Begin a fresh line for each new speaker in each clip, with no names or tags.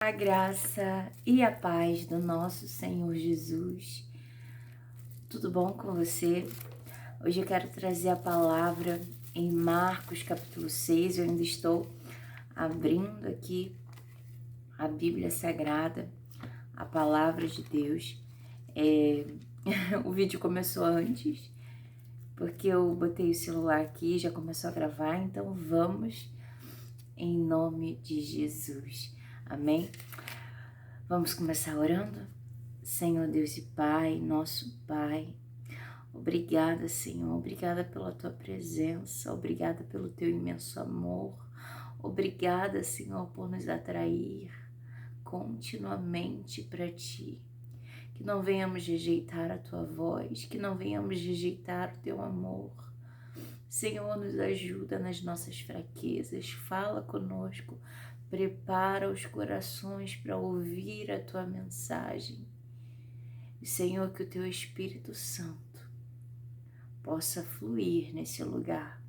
A graça e a paz do nosso Senhor Jesus. Tudo bom com você? Hoje eu quero trazer a palavra em Marcos capítulo 6. Eu ainda estou abrindo aqui a Bíblia Sagrada, a palavra de Deus. O vídeo começou antes, porque eu botei o celular aqui e já começou a gravar, então vamos em nome de Jesus. Amém? Vamos começar orando? Senhor Deus e Pai, nosso Pai, obrigada, Senhor, obrigada pela Tua presença, obrigada pelo Teu imenso amor, obrigada, Senhor, por nos atrair continuamente para Ti, que não venhamos rejeitar a Tua voz, que não venhamos rejeitar o Teu amor. Senhor, nos ajuda nas nossas fraquezas, fala conosco, prepara os corações para ouvir a Tua mensagem. E, Senhor, que o Teu Espírito Santo possa fluir nesse lugar.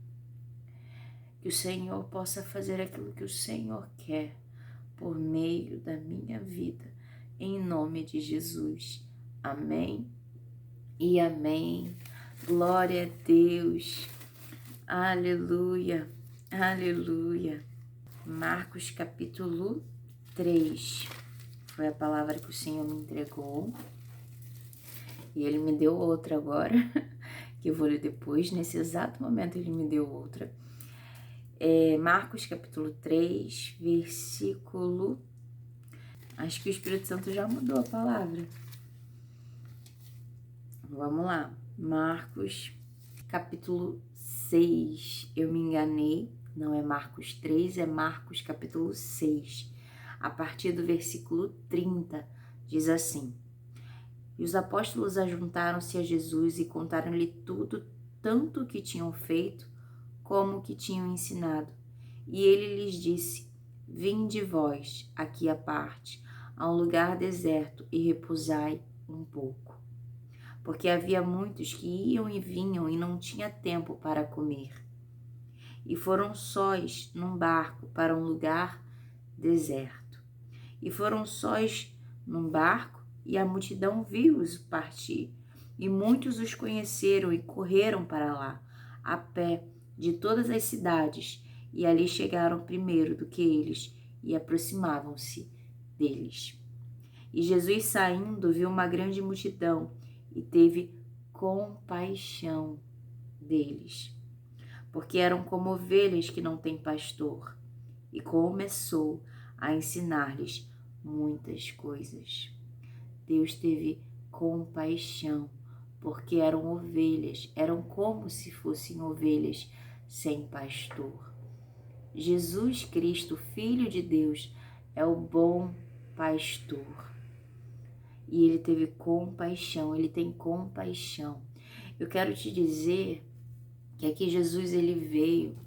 Que o Senhor possa fazer aquilo que o Senhor quer por meio da minha vida. Em nome de Jesus. Amém e amém. Glória a Deus. Aleluia. Aleluia. Marcos capítulo 3. Foi a palavra que o Senhor me entregou. E Ele me deu outra agora, que eu vou ler depois. Nesse exato momento Ele me deu outra. Marcos capítulo 3, versículo... Acho que o Espírito Santo já mudou a palavra. Vamos lá. Marcos capítulo 6. Eu me enganei. Não é Marcos 3, é Marcos capítulo 6. A partir do versículo 30, diz assim: E os apóstolos ajuntaram-se a Jesus e contaram-lhe tudo, tanto o que tinham feito como o que tinham ensinado. E ele lhes disse: Vinde vós aqui à parte, a um lugar deserto, e repousai um pouco. Porque havia muitos que iam e vinham e não tinha tempo para comer. E foram sós num barco para um lugar deserto. E foram sós num barco, e a multidão viu-os partir. E muitos os conheceram e correram para lá, a pé, de todas as cidades, e ali chegaram primeiro do que eles, e aproximavam-se deles. E Jesus, saindo, viu uma grande multidão, e teve compaixão deles, porque eram como ovelhas que não têm pastor, e começou a ensinar-lhes muitas coisas. Deus teve compaixão, porque eram ovelhas, eram como se fossem ovelhas sem pastor. Jesus Cristo, Filho de Deus, é o bom pastor. E Ele teve compaixão, Ele tem compaixão. Eu quero te dizer que aqui Jesus, Ele veio.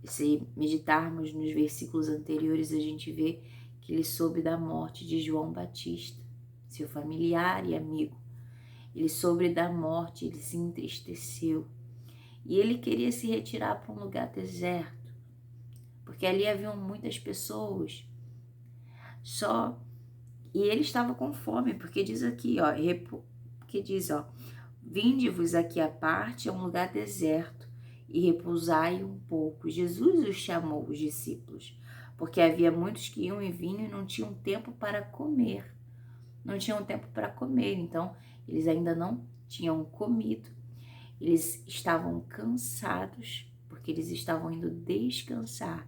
Se meditarmos nos versículos anteriores, a gente vê que Ele soube da morte de João Batista, seu familiar e amigo. Ele soube da morte, ele se entristeceu. E ele queria se retirar para um lugar deserto, porque ali haviam muitas pessoas. E ele estava com fome, porque diz aqui, vinde-vos aqui à parte, a um lugar deserto, e repousai um pouco. Jesus os chamou, os discípulos, porque havia muitos que iam e vinham e não tinham tempo para comer. Não tinham tempo para comer, então eles ainda não tinham comido. Eles estavam cansados, porque eles estavam indo descansar.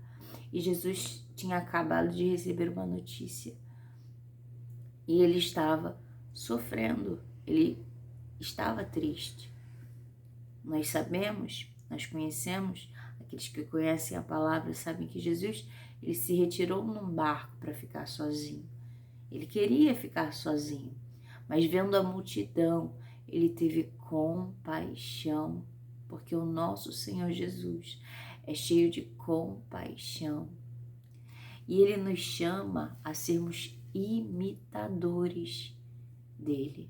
E Jesus tinha acabado de receber uma notícia. E ele estava sofrendo, ele estava triste. Nós sabemos, nós conhecemos, aqueles que conhecem a palavra sabem que Jesus, ele se retirou num barco para ficar sozinho. Ele queria ficar sozinho, mas vendo a multidão, ele teve compaixão, porque o nosso Senhor Jesus é cheio de compaixão. E ele nos chama a sermos imitadores dele.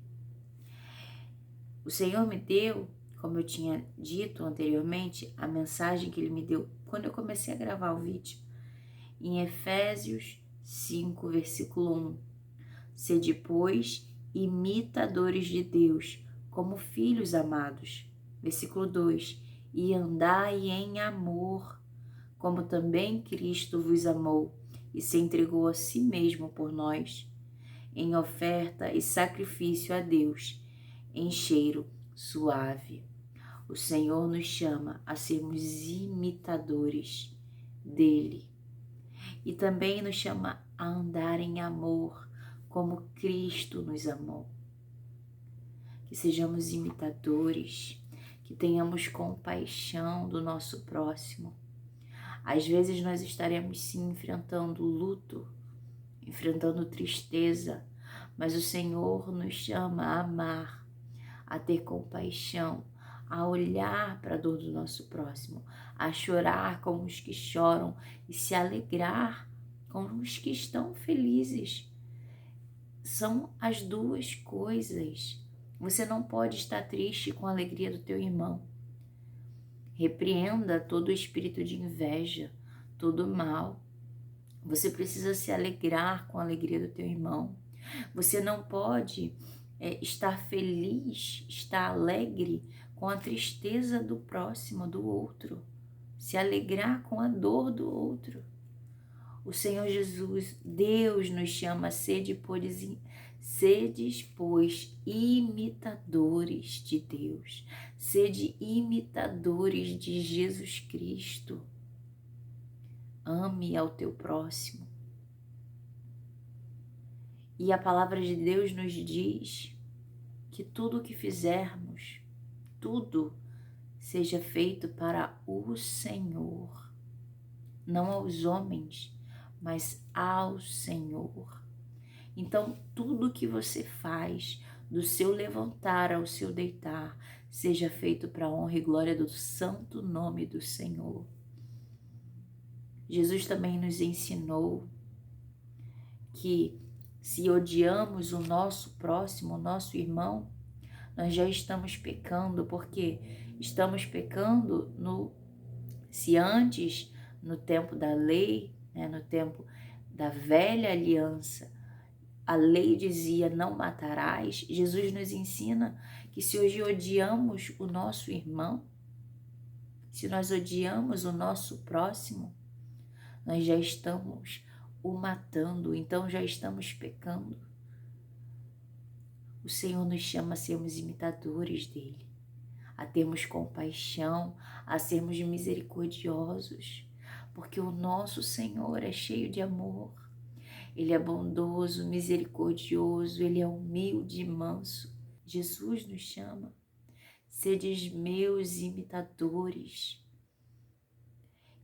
O Senhor me deu, como eu tinha dito anteriormente, a mensagem que ele me deu quando eu comecei a gravar o vídeo, em Efésios 5, versículo 1. Sede, pois, imitadores de Deus, como filhos amados. Versículo 2. E andai em amor, como também Cristo vos amou e se entregou a si mesmo por nós, em oferta e sacrifício a Deus, em cheiro suave. O Senhor nos chama a sermos imitadores dele e também nos chama a andar em amor, como Cristo nos amou. Que sejamos imitadores, que tenhamos compaixão do nosso próximo. Às vezes nós estaremos sim enfrentando luto, enfrentando tristeza, mas o Senhor nos chama a amar, a ter compaixão, a olhar para a dor do nosso próximo, a chorar com os que choram e se alegrar com os que estão felizes. São as duas coisas. Você não pode estar triste com a alegria do teu irmão. Repreenda todo o espírito de inveja, todo o mal. Você precisa se alegrar com a alegria do teu irmão. Você não pode estar feliz, estar alegre com a tristeza do próximo, do outro. Se alegrar com a dor do outro. O Senhor Jesus, Deus nos chama a sedes, pois, imitadores de Deus. Sede imitadores de Jesus Cristo. Ame ao teu próximo. E a palavra de Deus nos diz que tudo o que fizermos, tudo seja feito para o Senhor, não aos homens, mas ao Senhor. Então, tudo que você faz, do seu levantar ao seu deitar, seja feito para a honra e glória do santo nome do Senhor. Jesus também nos ensinou que se odiamos o nosso próximo, o nosso irmão, nós já estamos pecando, porque estamos pecando se antes, no tempo da lei, no tempo da velha aliança, a lei dizia não matarás, Jesus nos ensina que se hoje odiamos o nosso irmão, se nós odiamos o nosso próximo, nós já estamos o matando, então já estamos pecando. O Senhor nos chama a sermos imitadores dele, a termos compaixão, a sermos misericordiosos, porque o nosso Senhor é cheio de amor. Ele é bondoso, misericordioso, ele é humilde e manso. Jesus nos chama, sedes meus imitadores.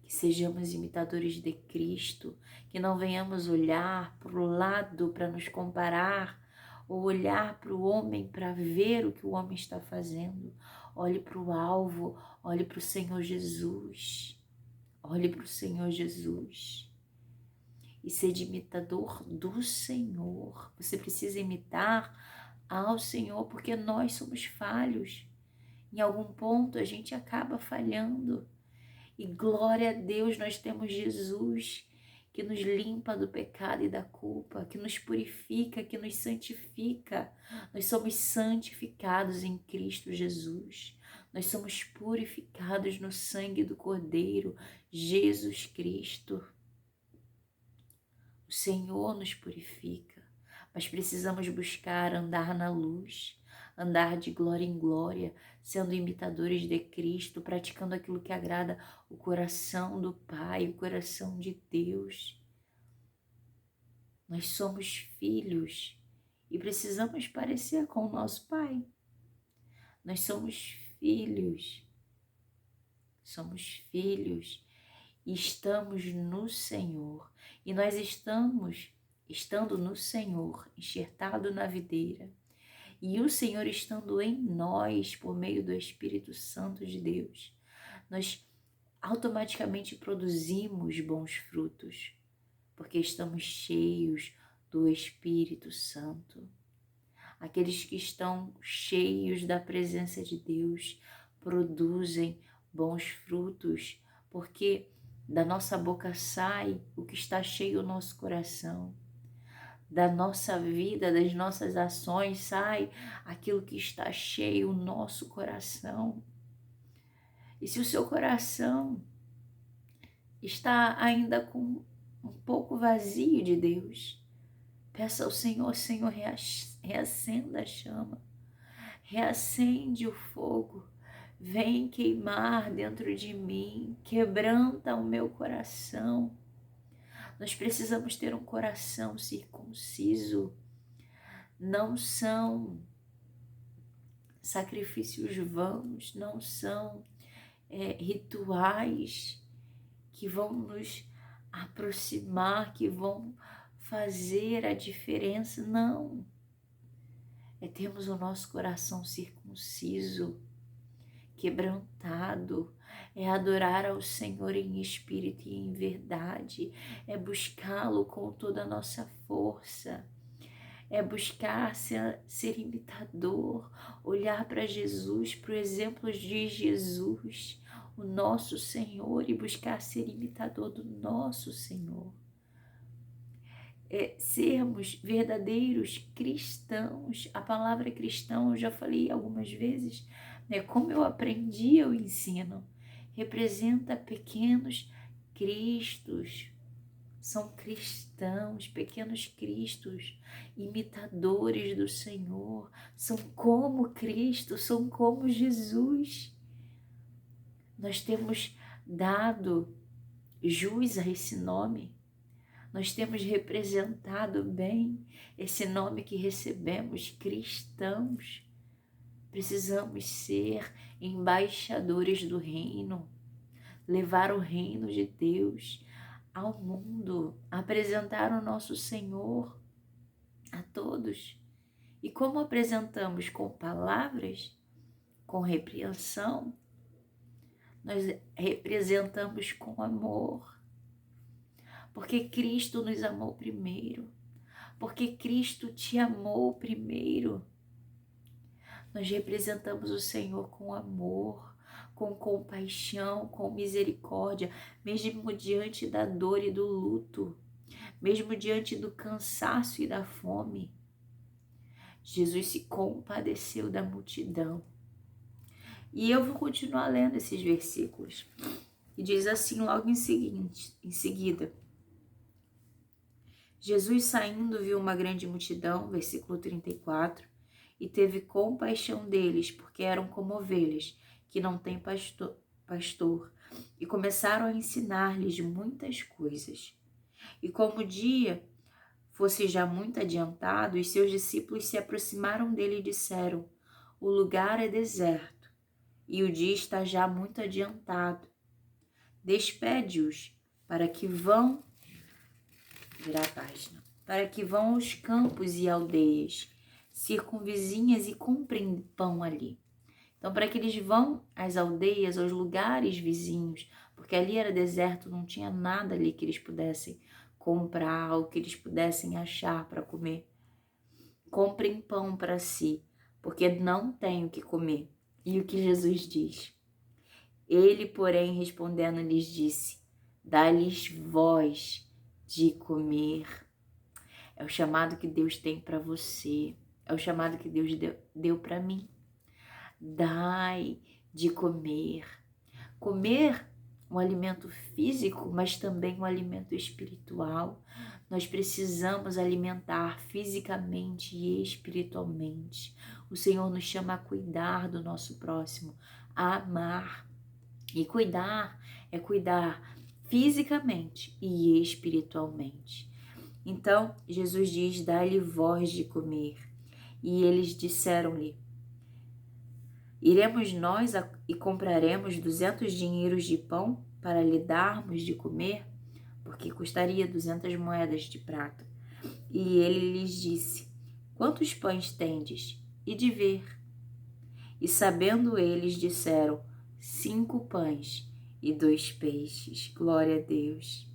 Que sejamos imitadores de Cristo, que não venhamos olhar para o lado para nos comparar, ou olhar para o homem para ver o que o homem está fazendo. Olhe para o alvo, olhe para o Senhor Jesus. Olhe para o Senhor Jesus. E ser imitador do Senhor. Você precisa imitar ao Senhor, porque nós somos falhos. Em algum ponto a gente acaba falhando. E glória a Deus, nós temos Jesus que nos limpa do pecado e da culpa, que nos purifica, que nos santifica. Nós somos santificados em Cristo Jesus. Nós somos purificados no sangue do Cordeiro, Jesus Cristo. O Senhor nos purifica, mas precisamos buscar andar na luz, andar de glória em glória, sendo imitadores de Cristo, praticando aquilo que agrada o coração do Pai, o coração de Deus. Nós somos filhos e precisamos parecer com o nosso Pai. Nós somos filhos e estamos no Senhor. E nós estando no Senhor, enxertado na videira, e o Senhor estando em nós por meio do Espírito Santo de Deus, nós automaticamente produzimos bons frutos, porque estamos cheios do Espírito Santo. Aqueles que estão cheios da presença de Deus produzem bons frutos, porque Da nossa boca sai o que está cheio o nosso coração. Da nossa vida, das nossas ações, sai aquilo que está cheio o nosso coração. E se o seu coração está ainda com um pouco vazio de Deus, peça ao Senhor, Senhor, reacenda a chama, reacende o fogo, vem queimar dentro de mim, quebranta o meu coração. Nós precisamos ter um coração circunciso. Não são sacrifícios vãos, não são rituais que vão nos aproximar, que vão fazer a diferença. Não. É termos o nosso coração circunciso, quebrantado, é adorar ao Senhor em espírito e em verdade, é buscá-lo com toda a nossa força, é buscar ser imitador, olhar para Jesus, para o exemplo de Jesus, o nosso Senhor, e buscar ser imitador do nosso Senhor. Sermos verdadeiros cristãos. A palavra cristão, eu já falei algumas vezes, né? Como eu aprendi, eu ensino. Representa pequenos cristos. São cristãos, pequenos cristos, imitadores do Senhor. São como Cristo, são como Jesus. Nós temos dado jus a esse nome. Nós temos representado bem esse nome que recebemos, cristãos. Precisamos ser embaixadores do reino, levar o reino de Deus ao mundo, apresentar o nosso Senhor a todos. E como apresentamos com palavras, com repreensão, nós representamos com amor. Porque Cristo nos amou primeiro, porque Cristo te amou primeiro. Nós representamos o Senhor com amor, com compaixão, com misericórdia, mesmo diante da dor e do luto, mesmo diante do cansaço e da fome. Jesus se compadeceu da multidão. E eu vou continuar lendo esses versículos. E diz assim logo em seguida. Jesus saindo viu uma grande multidão, versículo 34, e teve compaixão deles, porque eram como ovelhas, que não têm pastor, e começaram a ensinar-lhes muitas coisas. E como o dia fosse já muito adiantado, os seus discípulos se aproximaram dele e disseram: o lugar é deserto, e o dia está já muito adiantado. Despede-os para que vão para que vão aos campos e aldeias circunvizinhas e comprem pão ali. Então, para que eles vão às aldeias, aos lugares vizinhos, porque ali era deserto, não tinha nada ali que eles pudessem comprar ou que eles pudessem achar para comer. Comprem pão para si, porque não têm o que comer. E o que Jesus diz? Ele, porém, respondendo, lhes disse: dá-lhes voz de comer. É o chamado que Deus tem para você. É o chamado que Deus deu para mim. Dai de comer. Comer um alimento físico, mas também um alimento espiritual. Nós precisamos alimentar fisicamente e espiritualmente. O Senhor nos chama a cuidar do nosso próximo, a amar. E cuidar é cuidar fisicamente e espiritualmente. Então, Jesus diz: dá-lhe voz de comer. E eles disseram-lhe: iremos nós e compraremos 200 dinheiros de pão para lhe darmos de comer? Porque custaria 200 moedas de prata. E ele lhes disse: quantos pães tendes? E de ver. E sabendo eles, disseram: 5 pães e 2 peixes. Glória a Deus.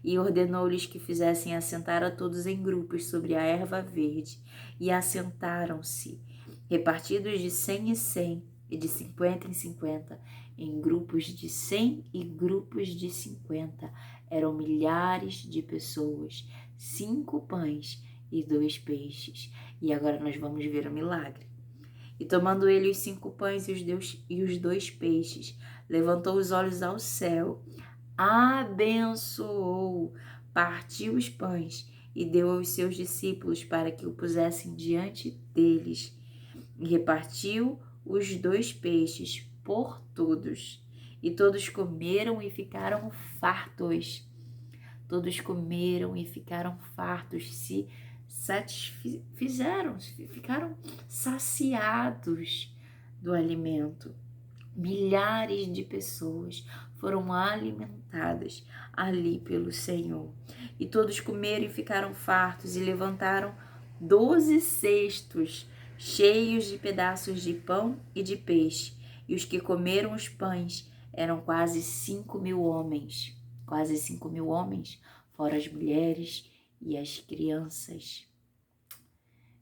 E ordenou-lhes que fizessem assentar a todos em grupos sobre a erva verde. E assentaram-se, repartidos de 100 em 100, e de 50 em 50. em grupos de 100 e grupos de 50. Eram milhares de pessoas, 5 pães e 2 peixes. E agora nós vamos ver o milagre. E tomando ele os 5 pães e os 2 peixes, levantou os olhos ao céu, abençoou, partiu os pães e deu aos seus discípulos para que o pusessem diante deles. E repartiu os 2 peixes por todos. E todos comeram e ficaram fartos. Todos comeram e ficaram fartos, se satisfizeram, ficaram saciados do alimento. Milhares de pessoas foram alimentadas ali pelo Senhor. E todos comeram e ficaram fartos e levantaram 12 cestos cheios de pedaços de pão e de peixe. E os que comeram os pães eram quase 5.000 homens. Quase 5.000 homens, fora as mulheres e as crianças.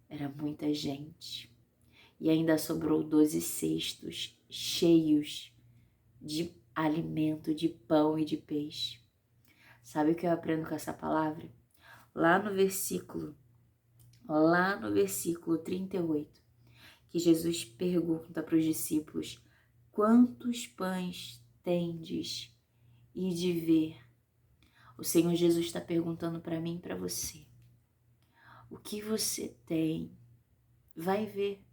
Era muita gente. E ainda sobrou 12 cestos cheios de alimento, de pão e de peixe. Sabe o que eu aprendo com essa palavra? Lá no versículo 38, que Jesus pergunta para os discípulos: quantos pães tendes? E de ver. O Senhor Jesus está perguntando para mim e para você: o que você tem? Vai ver.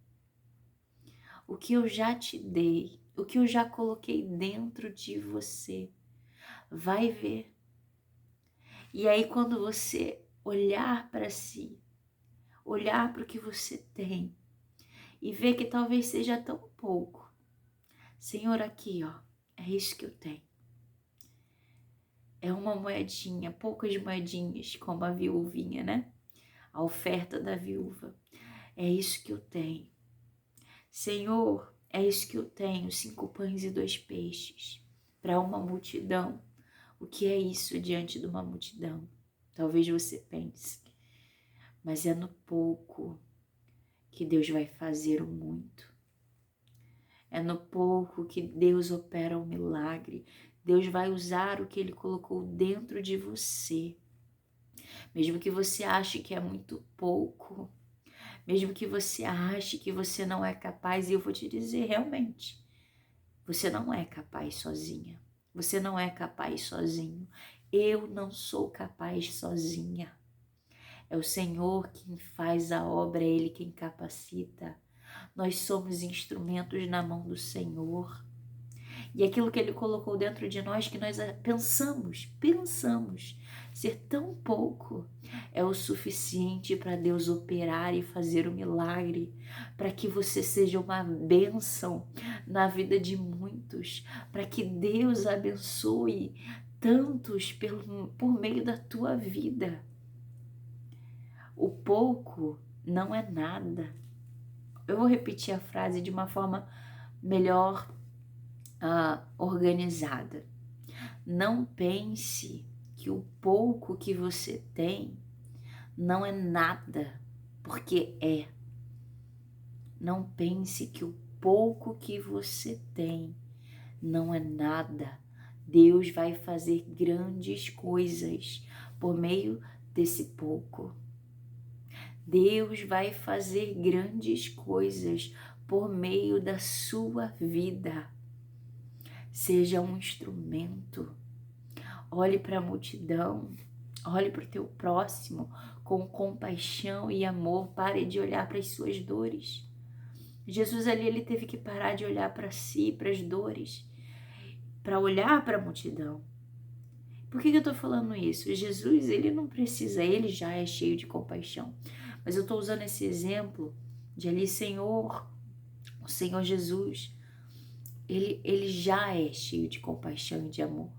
O que eu já te dei, o que eu já coloquei dentro de você. Vai ver. E aí, quando você olhar para si, olhar para o que você tem e ver que talvez seja tão pouco, Senhor, aqui, ó, é isso que eu tenho. É uma moedinha, poucas moedinhas, como a viuvinha, né? A oferta da viúva. É isso que eu tenho. Senhor, é isso que eu tenho, 5 pães e 2 peixes, para uma multidão. O que é isso diante de uma multidão? Talvez você pense, mas é no pouco que Deus vai fazer o muito. É no pouco que Deus opera o milagre. Deus vai usar o que Ele colocou dentro de você. Mesmo que você ache que é muito pouco, mesmo que você ache que você não é capaz, e eu vou te dizer realmente, você não é capaz sozinha. Você não é capaz sozinho. Eu não sou capaz sozinha. É o Senhor quem faz a obra, é Ele quem capacita. Nós somos instrumentos na mão do Senhor. E aquilo que Ele colocou dentro de nós, que nós pensamos ser tão pouco, é o suficiente para Deus operar e fazer o milagre, para que você seja uma bênção na vida de muitos, para que Deus abençoe tantos por meio da tua vida. O pouco não é nada. Eu vou repetir a frase de uma forma melhor organizada. Não pense que o pouco que você tem não é nada, porque é. Não pense que o pouco que você tem não é nada. Deus vai fazer grandes coisas por meio desse pouco. Deus vai fazer grandes coisas por meio da sua vida. Seja um instrumento. Olhe para a multidão. Olhe para o teu próximo com compaixão e amor. Pare de olhar para as suas dores. Jesus ali, ele teve que parar de olhar para si, para as dores, para olhar para a multidão. Por que eu estou falando isso? Jesus, ele não precisa, ele já é cheio de compaixão. Mas eu estou usando esse exemplo de ali, o Senhor Jesus, ele já é cheio de compaixão e de amor.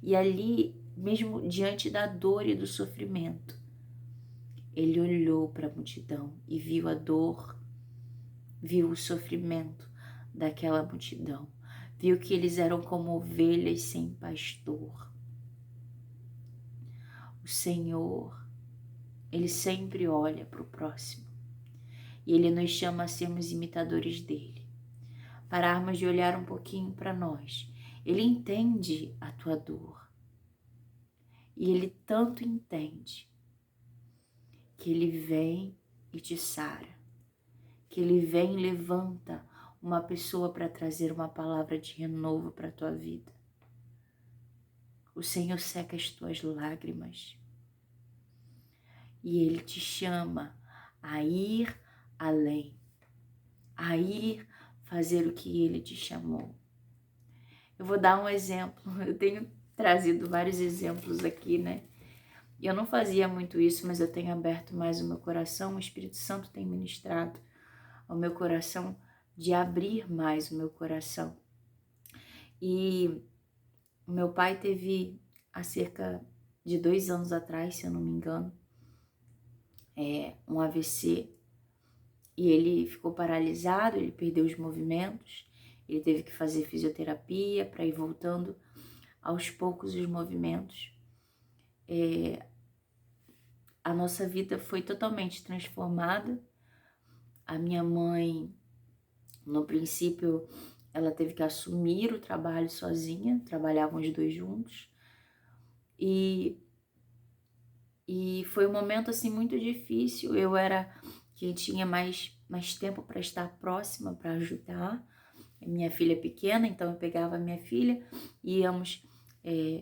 E ali, mesmo diante da dor e do sofrimento, ele olhou para a multidão e viu a dor, viu o sofrimento daquela multidão, viu que eles eram como ovelhas sem pastor. O Senhor, ele sempre olha para o próximo e ele nos chama a sermos imitadores dele, pararmos de olhar um pouquinho para nós. Ele entende a tua dor. E Ele tanto entende que Ele vem e te sara. Que Ele vem e levanta uma pessoa para trazer uma palavra de renovo para a tua vida. O Senhor seca as tuas lágrimas. E Ele te chama a ir além. A ir fazer o que Ele te chamou. Eu vou dar um exemplo. Eu tenho trazido vários exemplos aqui, né? Eu não fazia muito isso, mas eu tenho aberto mais o meu coração. O Espírito Santo tem ministrado ao meu coração de abrir mais o meu coração. E o meu pai teve, há cerca de 2 anos atrás, se eu não me engano, um AVC. E ele ficou paralisado, ele perdeu os movimentos. Ele teve que fazer fisioterapia para ir voltando aos poucos os movimentos. A nossa vida foi totalmente transformada. A minha mãe, no princípio, ela teve que assumir o trabalho sozinha, trabalhavam os dois juntos. E foi um momento assim muito difícil. Eu era quem tinha mais tempo para estar próxima, para ajudar. Minha filha é pequena, então eu pegava a minha filha e íamos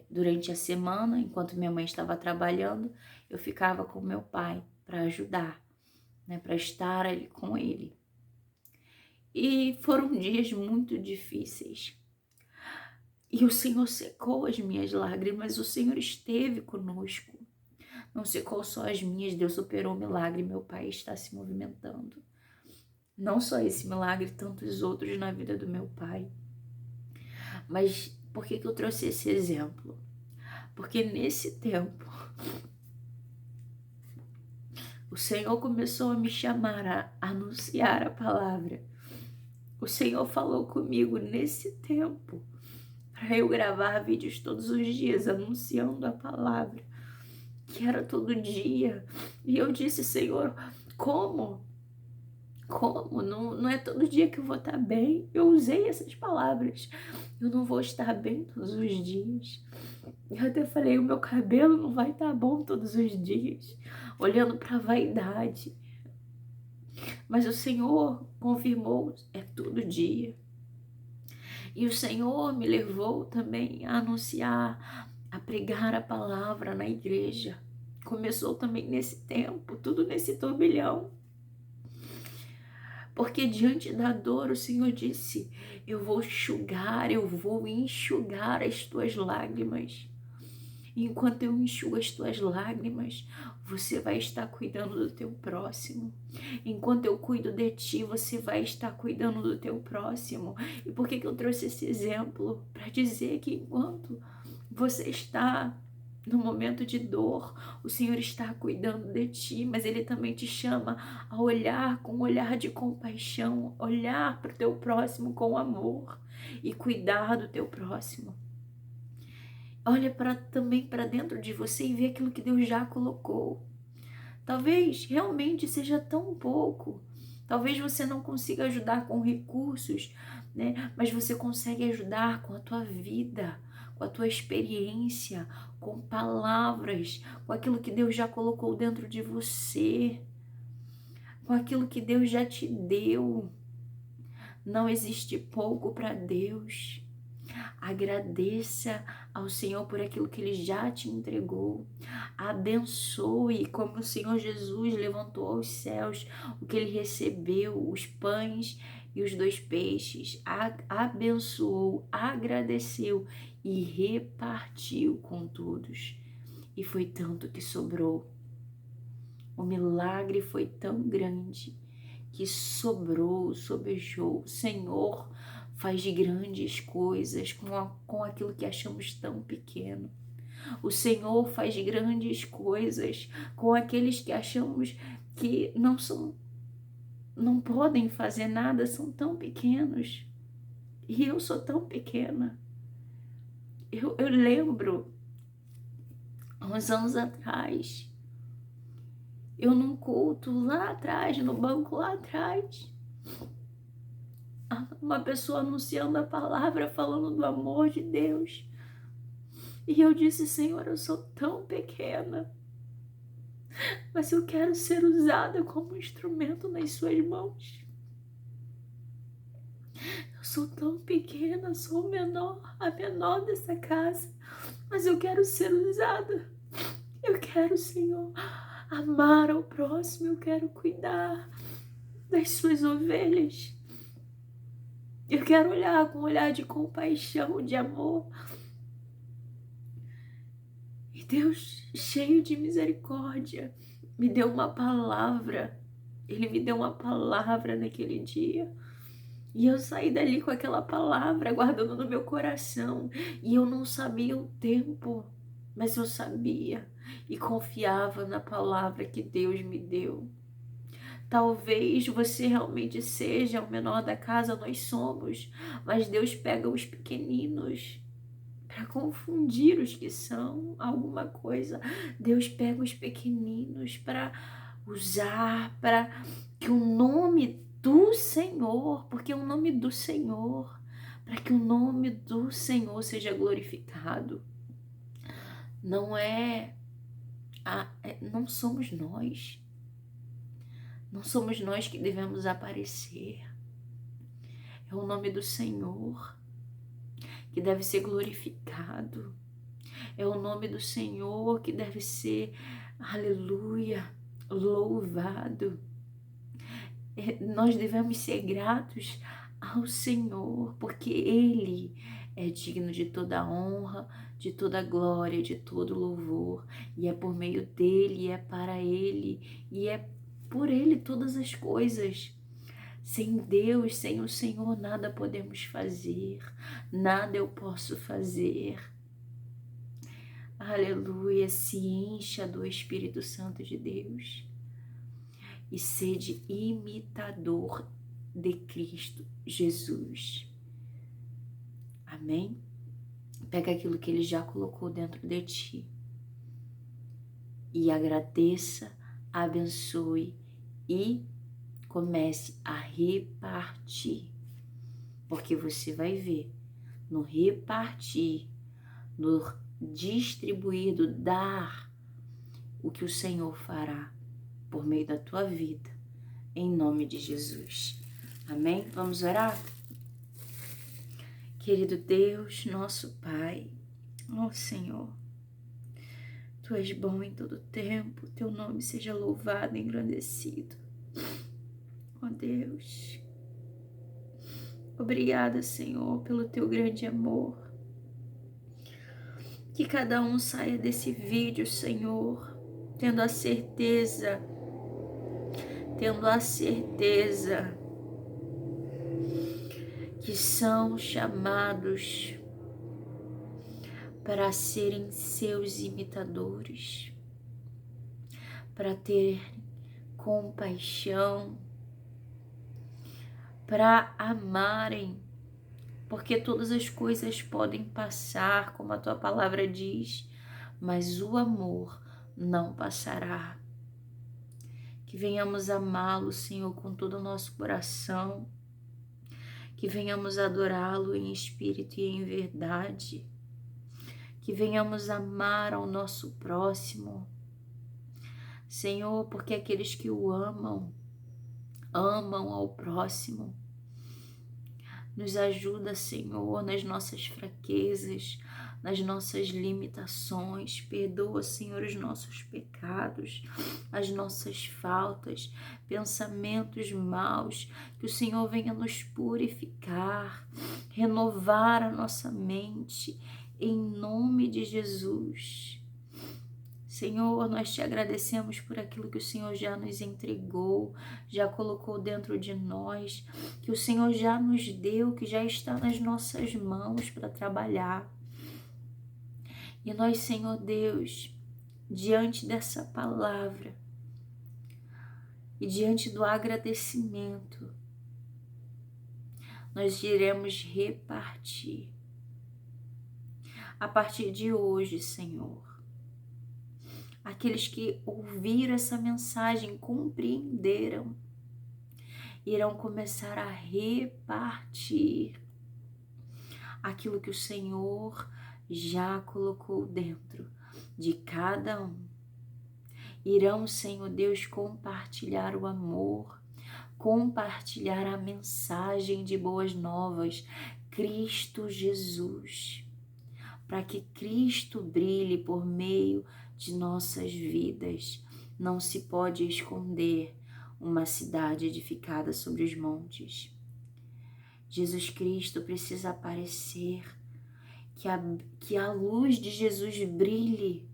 durante a semana, enquanto minha mãe estava trabalhando, eu ficava com meu pai para ajudar, né, para estar ali com ele. E foram dias muito difíceis. E o Senhor secou as minhas lágrimas, o Senhor esteve conosco. Não secou só as minhas, Deus operou o milagre, meu pai está se movimentando. Não só esse milagre, tantos outros na vida do meu pai. Mas por que eu trouxe esse exemplo? Porque nesse tempo, o Senhor começou a me chamar a anunciar a palavra. O Senhor falou comigo nesse tempo, para eu gravar vídeos todos os dias, anunciando a palavra, que era todo dia. E eu disse, Senhor, como? Não é todo dia que eu vou estar bem. Eu usei essas palavras. Eu não vou estar bem todos os dias. Eu até falei, o meu cabelo não vai estar bom todos os dias. Olhando para a vaidade. Mas o Senhor confirmou, é todo dia. E o Senhor me levou também a anunciar, a pregar a palavra na igreja. Começou também nesse tempo, tudo nesse turbilhão. Porque diante da dor o Senhor disse, eu vou enxugar as tuas lágrimas. E enquanto eu enxugo as tuas lágrimas, você vai estar cuidando do teu próximo. Enquanto eu cuido de ti, você vai estar cuidando do teu próximo. E por que eu trouxe esse exemplo? Para dizer que enquanto você está no momento de dor, o Senhor está cuidando de ti, mas Ele também te chama a olhar com um olhar de compaixão, olhar para o teu próximo com amor e cuidar do teu próximo. Olha também para dentro de você e vê aquilo que Deus já colocou. Talvez realmente seja tão pouco. Talvez você não consiga ajudar com recursos, né? Mas você consegue ajudar com a tua vida, com a tua experiência, com palavras, com aquilo que Deus já colocou dentro de você, com aquilo que Deus já te deu. Não existe pouco para Deus. Agradeça ao Senhor por aquilo que Ele já te entregou. Abençoe como o Senhor Jesus levantou aos céus o que Ele recebeu, os pães e os 2 peixes. Abençoou, agradeceu e repartiu com todos. E foi tanto que sobrou. O milagre foi tão grande que sobrou, sobejou. O Senhor faz grandes coisas com aquilo que achamos tão pequeno. O Senhor faz grandes coisas com aqueles que achamos que não podem fazer nada, são tão pequenos. E eu sou tão pequena. Eu lembro, há uns anos atrás, eu num culto lá atrás, no banco lá atrás, uma pessoa anunciando a palavra, falando do amor de Deus. E eu disse: Senhor, eu sou tão pequena, mas eu quero ser usada como instrumento nas suas mãos. Eu sou tão pequena, sou a menor dessa casa, mas eu quero ser usada. Eu quero, Senhor, amar ao próximo, eu quero cuidar das suas ovelhas. Eu quero olhar com um olhar de compaixão, de amor. E Deus, cheio de misericórdia, me deu uma palavra. Ele me deu uma palavra naquele dia. E eu saí dali com aquela palavra guardando no meu coração. E eu não sabia o tempo, mas eu sabia e confiava na palavra que Deus me deu. Talvez você realmente seja o menor da casa, nós somos, mas Deus pega os pequeninos para confundir os que são alguma coisa. Deus pega os pequeninos para usar, para que o nome do Senhor, porque é o nome do Senhor, para que o nome do Senhor seja glorificado. Não somos nós. Não somos nós que devemos aparecer. É o nome do Senhor que deve ser glorificado. É o nome do Senhor que deve ser, aleluia, louvado. Nós devemos ser gratos ao Senhor, porque Ele é digno de toda honra, de toda glória, de todo louvor. E é por meio dEle, é para Ele, e é por Ele todas as coisas. Sem Deus, sem o Senhor, nada podemos fazer, nada eu posso fazer. Aleluia, se encha do Espírito Santo de Deus e sede imitador de Cristo Jesus. Amém? Pega aquilo que Ele já colocou dentro de ti e agradeça, abençoe e comece a repartir, porque você vai ver no repartir, no distribuir, do dar, o que o Senhor fará por meio da tua vida, em nome de Jesus. Amém? Vamos orar? Querido Deus, nosso Pai, ó Senhor, Tu és bom em todo tempo, Teu nome seja louvado e engrandecido. Ó Deus, obrigada, Senhor, pelo Teu grande amor. Que cada um saia desse vídeo, Senhor, tendo a certeza que são chamados para serem seus imitadores, para ter compaixão, para amarem, porque todas as coisas podem passar, como a tua palavra diz, mas o amor não passará. Que venhamos amá-lo, Senhor, com todo o nosso coração, que venhamos adorá-lo em espírito e em verdade, que venhamos amar ao nosso próximo, Senhor, porque aqueles que o amam, amam ao próximo. Nos ajuda, Senhor, nas nossas fraquezas, nas nossas limitações. Perdoa, Senhor, os nossos pecados, as nossas faltas, pensamentos maus. Que o Senhor venha nos purificar, renovar a nossa mente, em nome de Jesus. Senhor, nós te agradecemos por aquilo que o Senhor já nos entregou, já colocou dentro de nós, que o Senhor já nos deu, que já está nas nossas mãos para trabalhar. E nós, Senhor Deus, diante dessa palavra e diante do agradecimento, nós iremos repartir. A partir de hoje, Senhor, aqueles que ouviram essa mensagem compreenderam irão começar a repartir aquilo que o Senhor já colocou dentro de cada um. Irão, Senhor Deus, compartilhar o amor, compartilhar a mensagem de boas novas, Cristo Jesus, para que Cristo brilhe por meio de nossas vidas. Não se pode esconder uma cidade edificada sobre os montes. Jesus Cristo precisa aparecer, que a luz de Jesus brilhe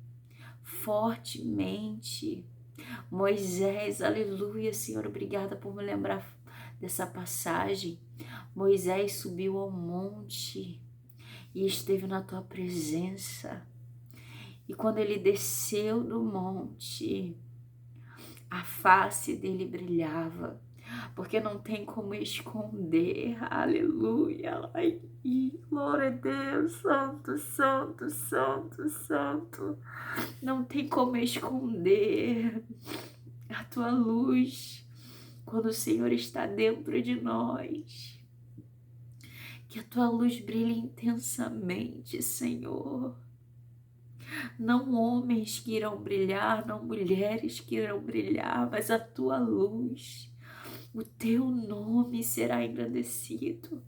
fortemente. Moisés, aleluia, Senhor, obrigada por me lembrar dessa passagem. Moisés subiu ao monte e esteve na tua presença. E quando ele desceu do monte, a face dele brilhava, porque não tem como esconder, aleluia, ai, glória a Deus, santo, santo, santo, santo, não tem como esconder a tua luz, quando o Senhor está dentro de nós, que a tua luz brilhe intensamente, Senhor. Não homens que irão brilhar, não mulheres que irão brilhar, mas a tua luz, o teu nome será engrandecido.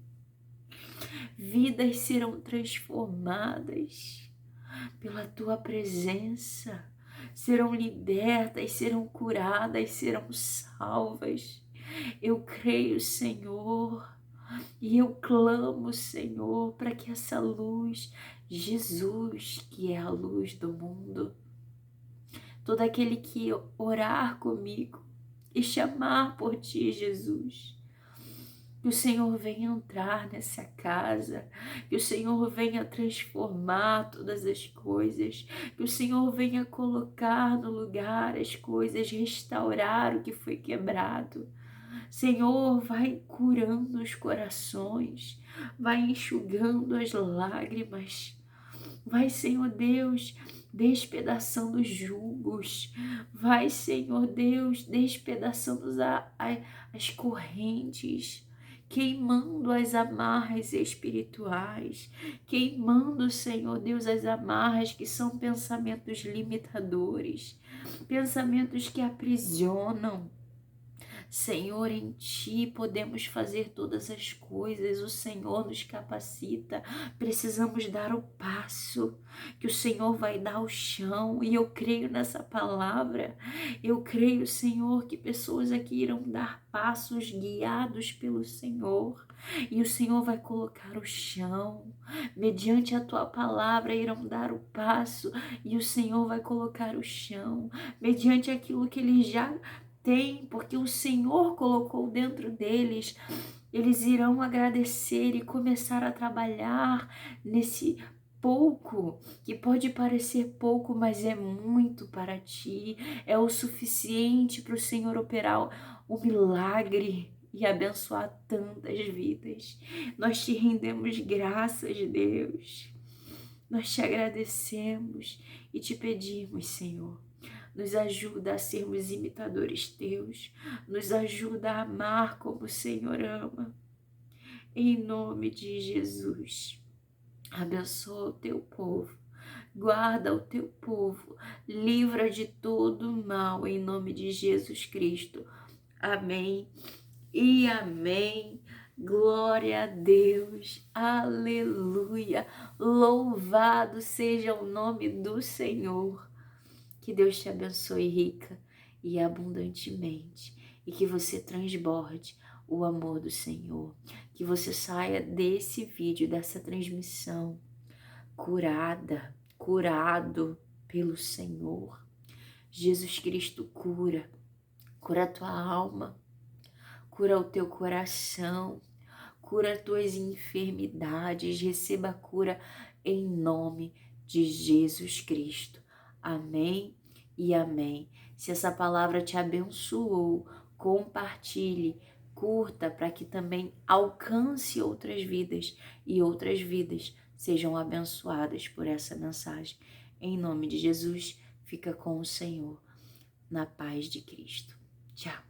Vidas serão transformadas pela tua presença, serão libertas, serão curadas, serão salvas. Eu creio, Senhor, e eu clamo, Senhor, para que essa luz, Jesus, que é a luz do mundo, todo aquele que orar comigo e chamar por ti, Jesus, que o Senhor venha entrar nessa casa, que o Senhor venha transformar todas as coisas, que o Senhor venha colocar no lugar as coisas, restaurar o que foi quebrado. Senhor, vai curando os corações, vai enxugando as lágrimas, vai, Senhor Deus, despedaçando os julgos, vai, Senhor Deus, despedaçando as correntes, queimando as amarras espirituais, queimando, Senhor Deus, as amarras que são pensamentos limitadores, pensamentos que aprisionam. Senhor, em Ti podemos fazer todas as coisas, o Senhor nos capacita, precisamos dar o passo, que o Senhor vai dar o chão, e eu creio nessa palavra, eu creio, Senhor, que pessoas aqui irão dar passos guiados pelo Senhor, e o Senhor vai colocar o chão, mediante a Tua palavra irão dar o passo, e o Senhor vai colocar o chão, mediante aquilo que Ele já tem, porque o Senhor colocou dentro deles, eles irão agradecer e começar a trabalhar nesse pouco, que pode parecer pouco, mas é muito para ti, é o suficiente para o Senhor operar o milagre e abençoar tantas vidas. Nós te rendemos graças, Deus, nós te agradecemos e te pedimos, Senhor, nos ajuda a sermos imitadores teus, nos ajuda a amar como o Senhor ama. Em nome de Jesus, abençoa o teu povo, guarda o teu povo, livra de todo mal, em nome de Jesus Cristo. Amém e amém. Glória a Deus, aleluia, louvado seja o nome do Senhor. Que Deus te abençoe rica e abundantemente e que você transborde o amor do Senhor, que você saia desse vídeo, dessa transmissão, curada, curado pelo Senhor. Jesus Cristo cura a tua alma, cura o teu coração, cura as tuas enfermidades, receba a cura em nome de Jesus Cristo. Amém e amém. Se essa palavra te abençoou, compartilhe, curta para que também alcance outras vidas e outras vidas sejam abençoadas por essa mensagem. Em nome de Jesus, fica com o Senhor, na paz de Cristo. Tchau.